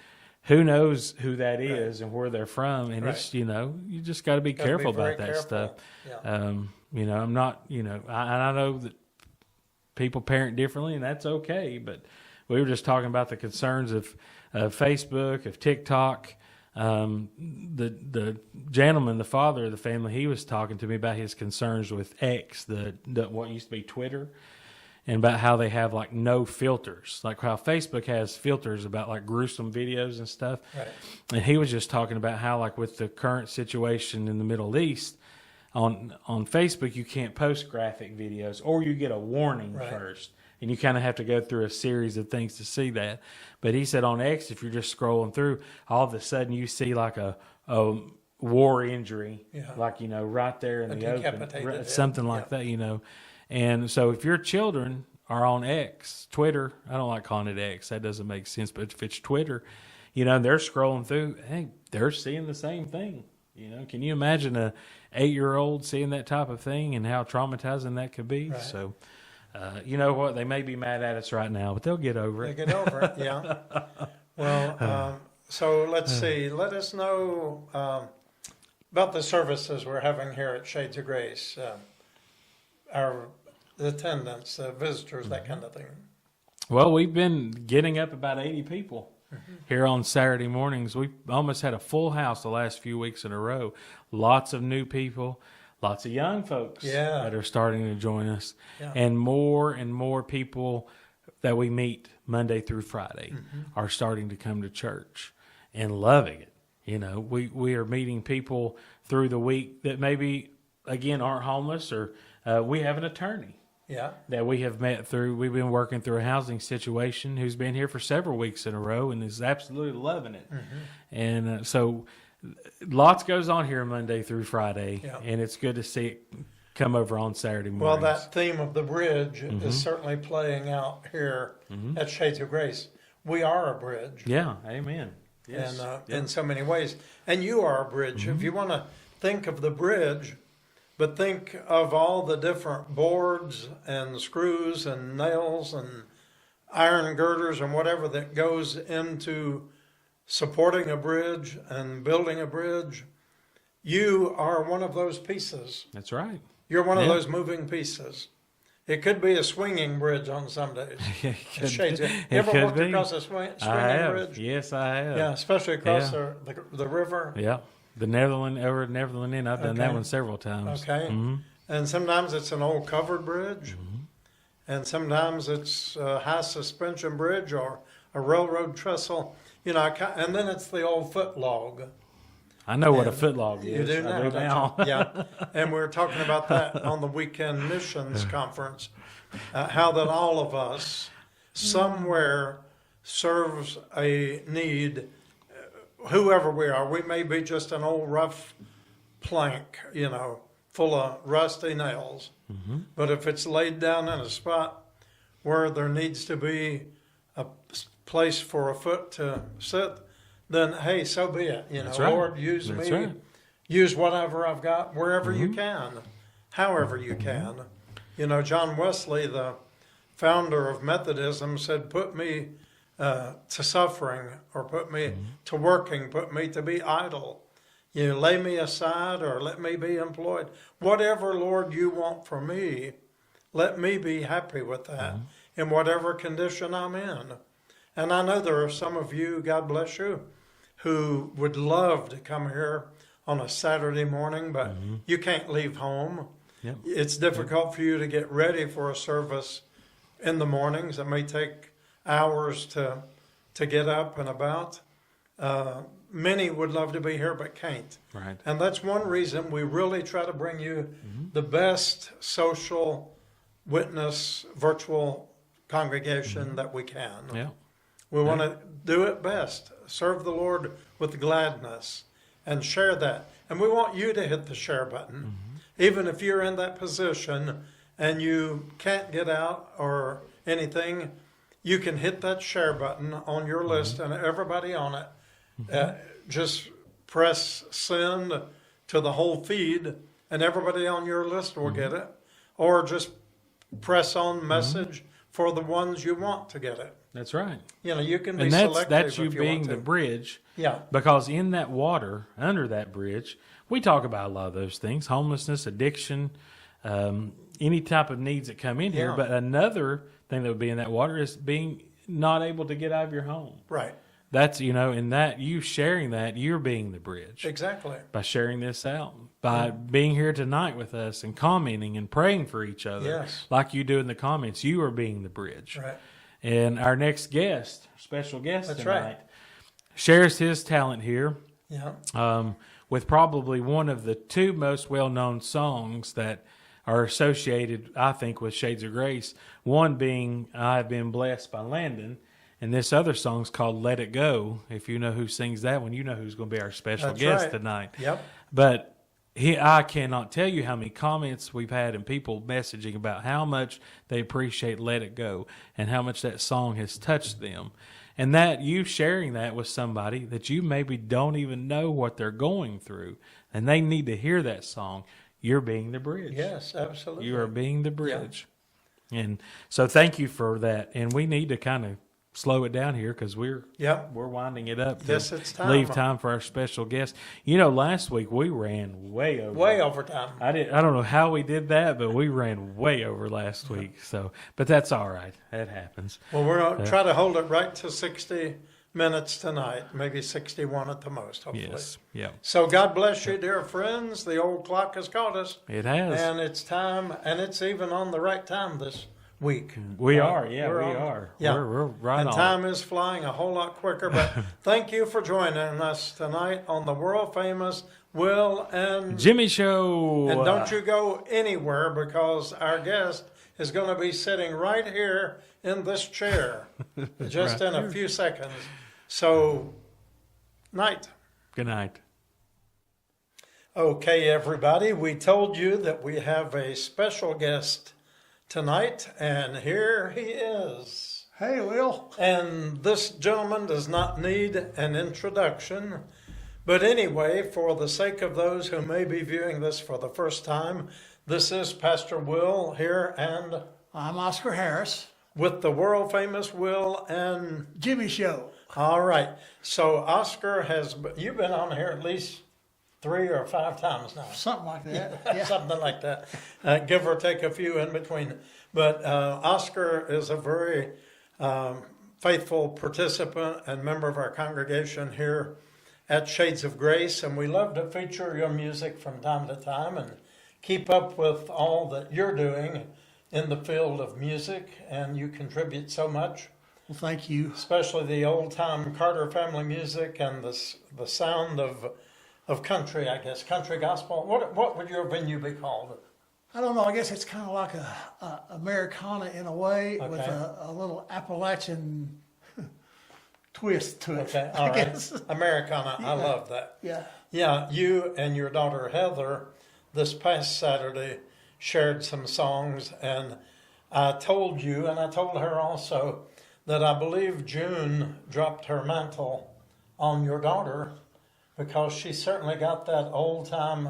who knows who that is and where they're from. And it's, you know, you just got to be careful about that stuff. Yeah. You know, I'm not, you know, I know that people parent differently, and that's okay. But we were just talking about the concerns of Facebook, of TikTok. The gentleman, the father of the family, he was talking to me about his concerns with X, the what used to be Twitter, and about how they have like no filters, like how Facebook has filters about like gruesome videos and stuff. Right. And he was just talking about how, like, with the current situation in the Middle East, on Facebook you can't post graphic videos, or you get a warning first, and you kind of have to go through a series of things to see that. But he said on X, if you're just scrolling through, all of a sudden you see like a war injury, like, you know, right there in the open, something like that, you know. And so if your children are on X, Twitter, I don't like calling it X, that doesn't make sense, but if it's Twitter, you know, they're scrolling through, hey, they're seeing the same thing. You know, can you imagine a 8-year-old seeing that type of thing and how traumatizing that could be? Right. So, you know what, they may be mad at us right now, but they'll get over it. They'll get over it, yeah. Well, so let's see. Let us know about the services we're having here at Shades of Grace. Our attendants, visitors, that kind of thing. Well, we've been getting up about 80 people here on Saturday mornings. We almost had a full house the last few weeks in a row. Lots of new people, lots of young folks that are starting to join us, and more people that we meet Monday through Friday are starting to come to church and loving it. You know, we are meeting people through the week that maybe, again, aren't homeless, or we have an attorney that we have met through. We've been working through a housing situation, who's been here for several weeks in a row and is absolutely loving it. And so lots goes on here Monday through Friday, and it's good to see it come over on Saturday mornings. Well, that theme of the bridge is certainly playing out here at Shades of Grace. We are a bridge. Yeah, amen. Yes. And in so many ways. And you are a bridge. If you want to think of the bridge, but think of all the different boards and screws and nails and iron girders and whatever that goes into supporting a bridge and building a bridge. You are one of those pieces. That's right. You're one of those moving pieces. It could be a swinging bridge on some days. You ever walked across a swinging bridge? Yes, I have. Yeah, especially across the river. Yeah. The Netherland Inn, I've done that one several times. Okay. And sometimes it's an old covered bridge, and sometimes it's a high suspension bridge or a railroad trestle. You know, and then it's the old foot log. I know what a foot log is. You do now. I do now. Yeah. And we're talking about that on the weekend missions conference, how that all of us somewhere serves a need. Whoever we are, we may be just an old rough plank, you know, full of rusty nails. But if it's laid down in a spot where there needs to be a place for a foot to sit, then hey, so be it. You know, Lord, use me, use whatever I've got, wherever you can, however you can. You know, John Wesley, the founder of Methodism, said, "Put me to suffering, or put me to working, put me to be idle. You know, lay me aside, or let me be employed. Whatever, Lord, you want from me, let me be happy with that in whatever condition I'm in." And I know there are some of you, God bless you, who would love to come here on a Saturday morning, but you can't leave home. It's difficult for you to get ready for a service in the mornings. It may take hours to get up and about. Many would love to be here but can't. Right. And that's one reason we really try to bring you the best social witness virtual congregation that we can. Yeah. We want to do it best, serve the Lord with gladness, and share that. And we want you to hit the share button. Even if you're in that position and you can't get out or anything, you can hit that share button on your list and everybody on it. Just press send to the whole feed and everybody on your list will get it. Or just press on message for the ones you want to get it. That's right. You know, you can be And selective that's you if you being want the to. bridge. Yeah. Because in that water, under that bridge, we talk about a lot of those things: homelessness, addiction, any type of needs that come in here. Yeah. But another thing that would be in that water is being not able to get out of your home. Right. That's, you know, in that, you sharing that, you're being the bridge. Exactly. By sharing this out, by being here tonight with us and commenting and praying for each other, Yes. like you do in the comments, you are being the bridge. Right. And our next guest, special guest That's tonight, right. shares his talent here Yeah. with probably one of the two most well-known songs that are associated, I think, with Shades of Grace. One being "I've Been Blessed" by Landon, and this other song's called "Let It Go." If you know who sings that one, you know who's going to be our special That's guest right. tonight. Yep. But I cannot tell you how many comments we've had and people messaging about how much they appreciate "Let It Go" and how much that song has touched them. And that you sharing that with somebody that you maybe don't even know what they're going through, and they need to hear that song, you're being the bridge. Yes, absolutely. You are being the bridge. And so thank you for that. And we need to kind of slow it down here because we're winding it up. Yes, it's time. Leave time for our special guest. You know, last week we ran way over. Way over time. I don't know how we did that, but we ran way over last week. So, but that's all right. That happens. Well, we're going to try to hold it right to 60 minutes tonight, maybe 61 at the most, hopefully. Yes. Yeah. So God bless you, dear friends. The old clock has caught us. It has. And it's time, and it's even on the right time this week. We are. Yeah, We're we on- are. Yeah. We're right And on. time is flying a whole lot quicker, but thank you for joining us tonight on the world famous Will and Jimmy Show. And don't you go anywhere because our guest is going to be sitting right here in this chair just in a few seconds. So, night. Good night. Okay, everybody, we told you that we have a special guest tonight, and here he is. Hey, Will. And this gentleman does not need an introduction. But anyway, for the sake of those who may be viewing this for the first time, this is Pastor Will here and I'm Oscar Harris. with the world famous Will and Jimmy Show. all right. So Oscar you've been on here at least 3 or 5 times now. Something like that. Yeah. Something like that, give or take a few in between. But Oscar is a very faithful participant and member of our congregation here at Shades of Grace, and we love to feature your music from time to time and keep up with all that you're doing in the field of music, and you contribute so much, Well, thank you. especially the old-time Carter family music and the sound of country, I guess, country gospel. What would your venue be called? I don't know. I guess it's kind of like a Americana in a way with Okay. a little Appalachian twist to it. Okay, all I right. guess. Americana, I love that. Yeah. Yeah, you and your daughter Heather this past Saturday shared some songs, and I told you, and I told her also, that I believe June dropped her mantle on your daughter because she certainly got that old-time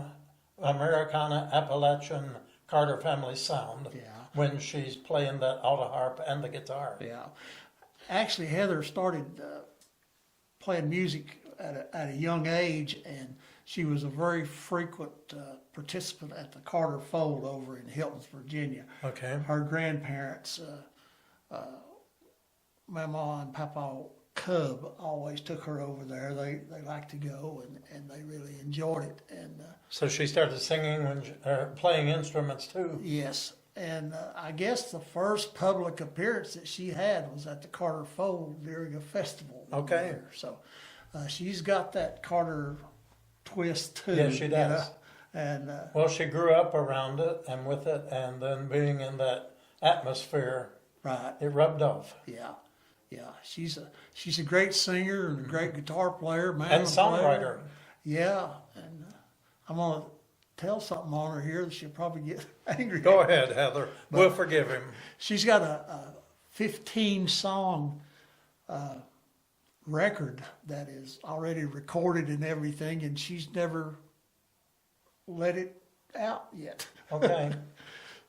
Americana Appalachian Carter family sound Yeah. when she's playing that auto harp and the guitar. Yeah. Actually, Heather started playing music at a young age, and she was a very frequent participant at the Carter Fold over in Hilton, Virginia. Okay. Her grandparents, Mama and Papa Cub, always took her over there. They liked to go, and they really enjoyed it. And So she started singing playing instruments too. yes, and I guess the first public appearance that she had was at the Carter Fold during a festival. over Okay. there. So she's got that Carter twist too. Yes, she you does. know? And Well, she grew up around it and with it, and then being in that atmosphere Right. It rubbed off. Yeah. Yeah. She's a great singer and a great guitar player, And mandolin songwriter. player. Yeah. And I'm going to tell something on her here that she'll probably get angry Go at. ahead, Heather. We'll forgive him. She's got a 15-song record that is already recorded and everything, and she's never let it out yet. Okay.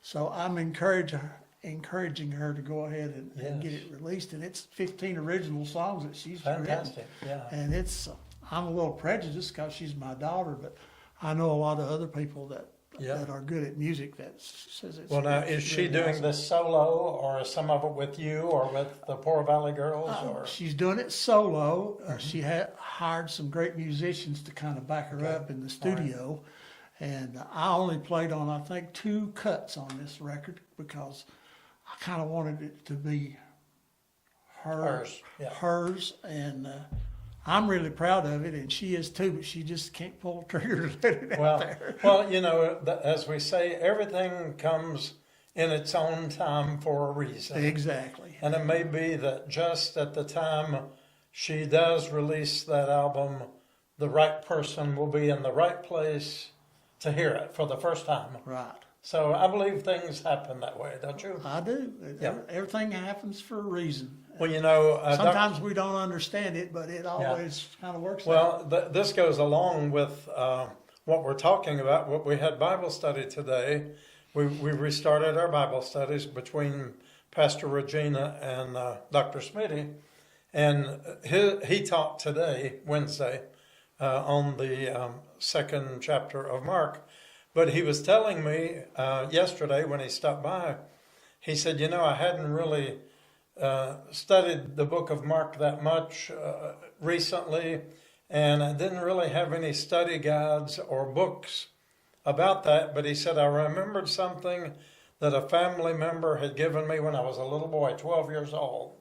So I'm encouraging her to go ahead and get Yes. it released, and it's 15 original songs that she's Fantastic. written. Yeah. And it's I'm a little prejudiced because she's my daughter, but I know a lot of other people that are good at music that says it's. Well, now, it's is she really doing awesome. this solo, or is some of it with you, or with the Poor Valley Girls, or? She's doing it solo. She hired some great musicians to kind of back her up in the studio. And I only played on, I think, 2 cuts on this record because I kind of wanted it to be Hers, yeah. hers, and I'm really proud of it, and she is too, but she just can't pull the trigger to let it out Well, there. well, you know, as we say, everything comes in its own time for a reason. Exactly. And it may be that just at the time she does release that album, the right person will be in the right place to hear it for the first time. Right. So I believe things happen that way, don't you? I do. Yeah. Everything happens for a reason. Well, you know, Sometimes we don't understand it, but it always kind of works out. well, this goes along with what we're talking about. We had Bible study today. We restarted our Bible studies between Pastor Regina and Dr. Smitty. And he taught today, Wednesday, on the 2nd chapter of Mark. But he was telling me yesterday when he stopped by, he said, you know, I hadn't really studied the book of Mark that much recently, and I didn't really have any study guides or books about that. But he said, I remembered something that a family member had given me when I was a little boy, 12 years old.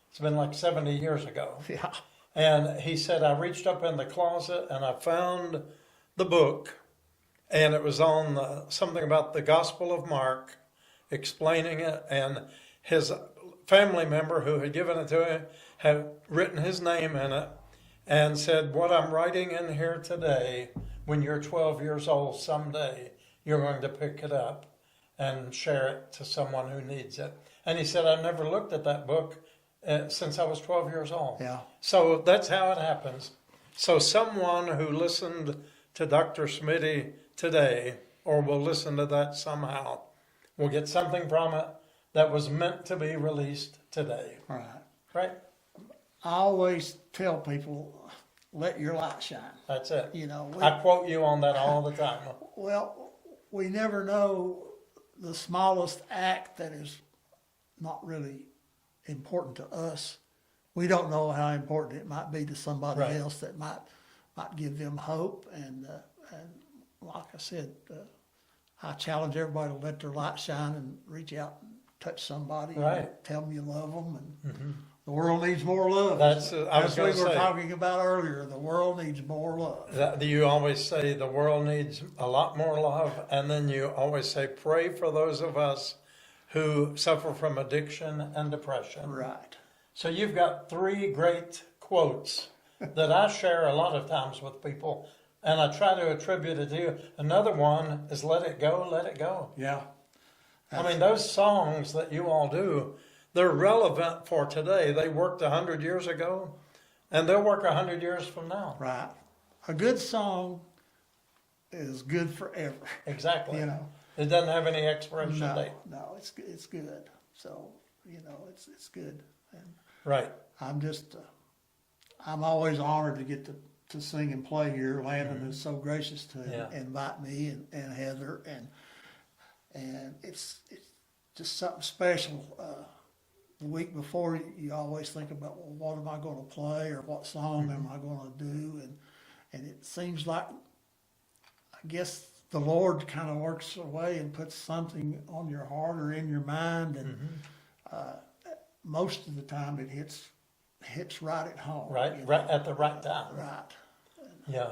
It's been like 70 years ago. Yeah. And he said, I reached up in the closet and I found the book, and it was on something about the Gospel of Mark, explaining it, and his family member who had given it to him had written his name in it and said, what I'm writing in here today, when you're 12 years old someday, you're going to pick it up and share it to someone who needs it. And he said, I never looked at that book since I was 12 years old. Yeah. So that's how it happens. So someone who listened to Dr. Smitty today, or will listen to that somehow, will get something from it that was meant to be released today. Right. Right? I always tell people, let your light shine. That's it. You know, I quote you on that all the time. well, we never know the smallest act that is not really important to us. We don't know how important it might be to somebody Right. else that might give them hope. And like I said, I challenge everybody to let their light shine and reach out and touch somebody. Right. And tell them you love them. And the world needs more love. That's I was That's going what to we were say. talking about earlier. The world needs more love. You always say the world needs a lot more love, and then you always say pray for those of us who suffer from addiction and depression. Right. So you've got 3 great quotes that I share a lot of times with people, and I try to attribute it to you. Another one is let it go, let it go. Yeah. I mean, those songs that you all do, they're relevant for today. They worked 100 years ago, and they'll work 100 years from now. Right. A good song is good forever. Exactly. You know. It doesn't have any expiration date. No, it's good. So it's good, and Right. I'm always honored to get to sing and play here. Landon is so gracious to Yeah. invite me and Heather, and it's just something special. The week before, you always think about, well, what am I going to play, or what song am I going to do, and it seems like, I guess, the Lord kind of works away and puts something on your heart or in your mind, and most of the time it hits right at home. Right. you know. Right at the right time. Right. Yeah.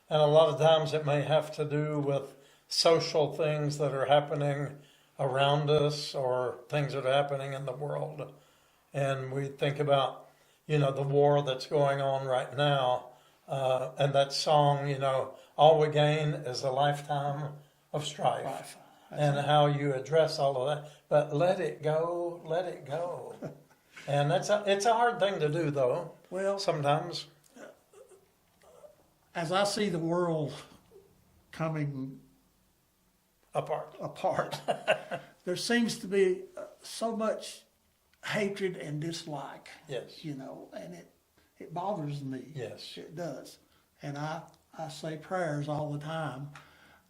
And a lot of times it may have to do with social things that are happening around us or things that are happening in the world. And we think about, the war that's going on right now. And that song, all we gain is a lifetime of strife. Life. And how you address all of that. But let it go, let it go. And it's a hard thing to do, though, Well, sometimes. as I see the world coming Apart. there seems to be so much hatred and dislike. Yes. And it bothers me. Yes. It does. And I say prayers all the time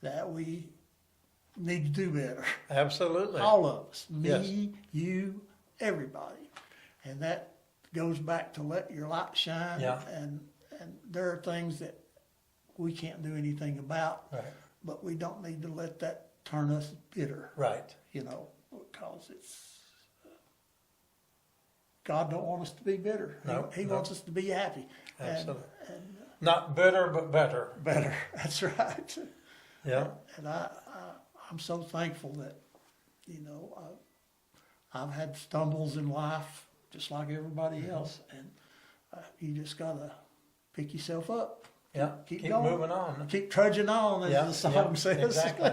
that we need to do better. Absolutely. All of us. Me, Yes. you, everybody. And that goes back to let your light shine. Yeah. And there are things that we can't do anything about. Right. But we don't need to let that turn us bitter. Right. Because it's God don't want us to be bitter. No, He no. wants us to be happy. Absolutely. And Not bitter, but better. better. That's right. Yeah. And I'm so thankful that, I've had stumbles in life just like everybody else, and you just gotta pick yourself up. Yeah. Keep Keep going. moving on. Keep trudging on, as the song says. Exactly.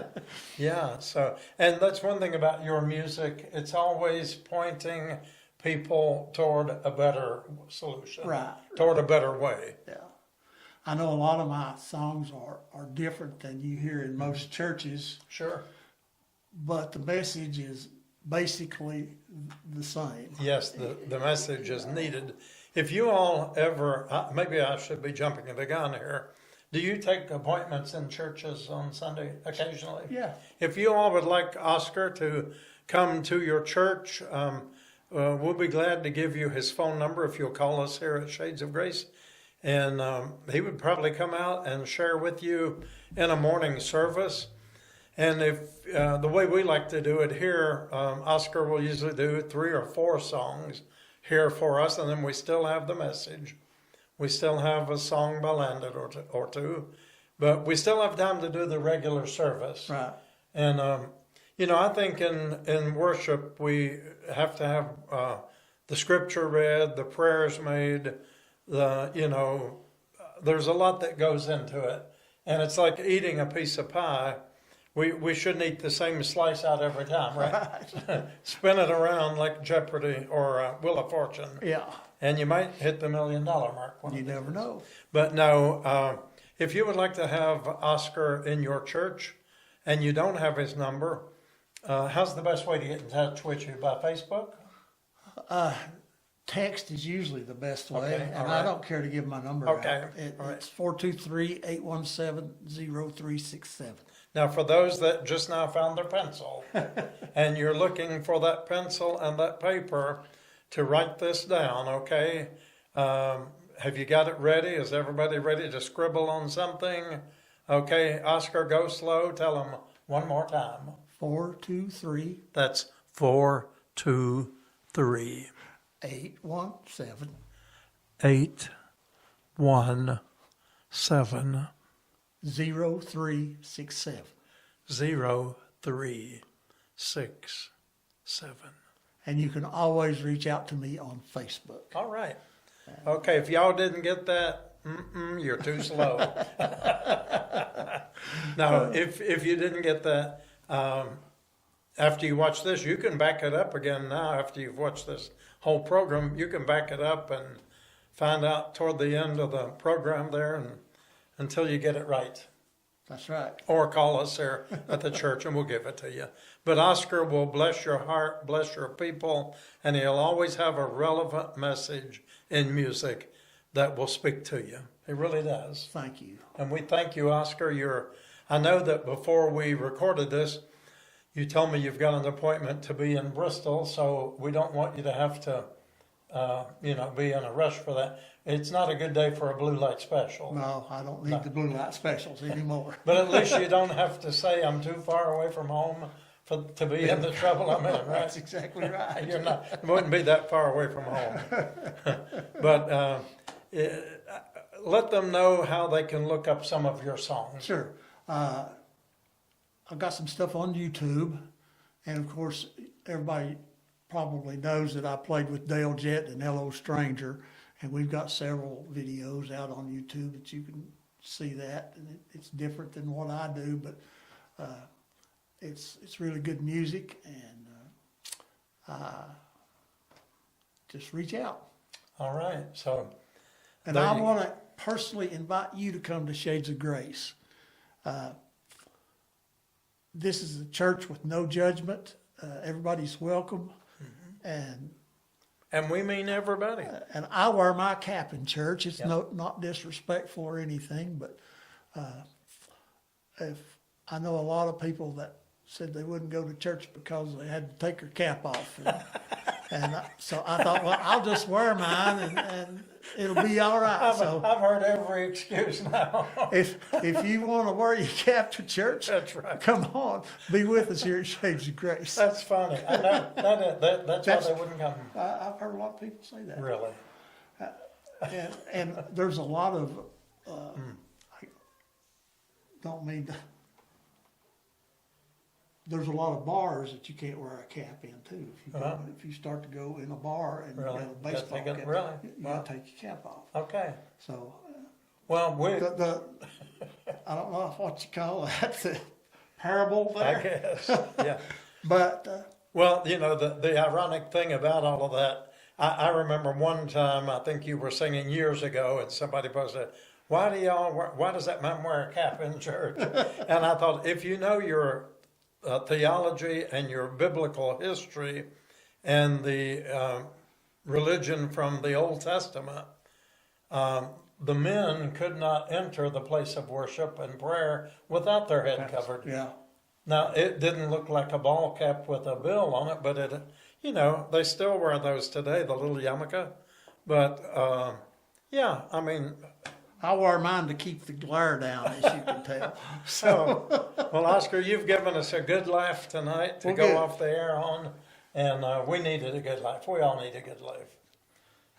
Yeah. So, and that's one thing about your music. It's always pointing people toward a better solution. Right. Toward a better way. Yeah. I know a lot of my songs are different than you hear in most churches, Sure. but the message is basically the same. Yes, the message is needed. If you all ever, maybe I should be jumping the gun here. Do you take appointments in churches on Sunday occasionally? Yeah. If you all would like Oscar to come to your church, we'll be glad to give you his phone number if you'll call us here at Shades of Grace. And he would probably come out and share with you in a morning service. And if the way we like to do it here, Oscar will usually do 3 or 4 songs here for us, and then we still have the message. We still have a song by Landon or two, but we still have time to do the regular service. Right. And, I think in worship, we have to have the scripture read, the prayers made, there's a lot that goes into it. And it's like eating a piece of pie. We shouldn't eat the same slice out every time, right? Spin it around like Jeopardy or Wheel of Fortune. Yeah. And you might hit the $1 million mark. You never know. But no, if you would like to have Oscar in your church and you don't have his number, how's the best way to get in touch with you? By Facebook? Text is usually the best way, Okay, and all I right. don't care to give my number Okay, out. all right. It's 423-817-0367. Now, for those that just now found their pencil, and you're looking for that pencil and that paper to write this down, okay? Have you got it ready? Is everybody ready to scribble on something? Okay, Oscar, go slow. Tell them one more time. 423-817. That's 423 817 0367. 0367. And you can always reach out to me on Facebook. All right. Okay, if y'all didn't get that, you're too slow. Now, if you didn't get that, after you watch this, you can back it up again now. After you've watched this whole program, you can back it up and find out toward the end of the program there and until you get it right. That's right. Or call us there at the church and we'll give it to you. But Oscar will bless your heart, bless your people, and he'll always have a relevant message in music that will speak to you. He really does. Thank you. And we thank you, Oscar. I know that before we recorded this, you told me you've got an appointment to be in Bristol, so we don't want you to have to, be in a rush for that. It's not a good day for a blue light special. No, I don't need the blue light specials anymore. But at least you don't have to say I'm too far away from home to be in the trouble I'm in, right? That's exactly right. You're not. It wouldn't be that far away from home. But let them know how they can look up some of your songs. Sure. I've got some stuff on YouTube, And of course, everybody probably knows that I played with Dale Jett and Hello Stranger, and we've got several videos out on YouTube that you can see that. And it's different than what I do, but it's really good music, and just reach out. All right. So, And I want to personally invite you to come to Shades of Grace. This is a church with no judgment. Everybody's welcome, and we mean everybody. and I wear my cap in church. It's not disrespectful or anything, but if I know a lot of people that said they wouldn't go to church because they had to take their cap off, so I thought, well, I'll just wear mine and it'll be all right. I've heard every excuse now. If you want to wear your cap to church, That's right. come on, be with us here at Shades of Grace. That's funny. I know that's why they wouldn't come. I've heard a lot of people say that. Really? And there's a lot of, I don't mean to, there's a lot of bars that you can't wear a cap in too. If you start to go in a bar and Really? you have a baseball cap, Really? you gotta take your cap off. Okay. So, Well, I don't know what you call that, the parable I there. guess. Yeah. But, Well, the ironic thing about all of that, I remember one time, I think you were singing years ago, and somebody posted, why does that man wear a cap in church? And I thought, if you know your theology and your biblical history and the religion from the Old Testament, the men could not enter the place of worship and prayer without their head covered. yeah. Now, it didn't look like a ball cap with a bill on it, but they still wear those today, the little yarmulke. But, yeah, I mean. I wear mine to keep the glare down, as you can tell. So, well, Oscar, you've given us a good laugh tonight to Well, go good. off the air on, and we needed a good laugh. We all need a good laugh.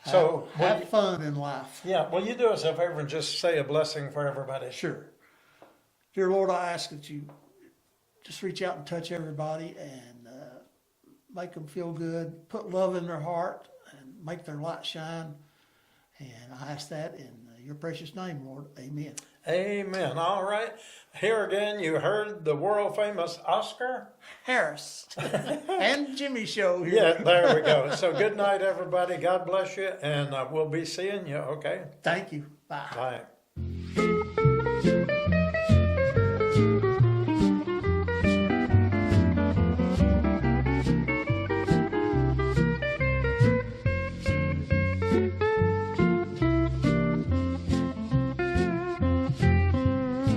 So, have fun in life. yeah, will you do us a favor and just say a blessing for everybody? Sure. Dear Lord, I ask that you just reach out and touch everybody and make them feel good, put love in their heart, and make their light shine. And I ask that in your precious name, Lord. Amen. Amen. All right. Here again, you heard the world famous Oscar Harris and Jimmy Show here. Yeah, there we go. So good night, everybody. God bless you, and we'll be seeing you, okay? Thank you. Bye. Bye.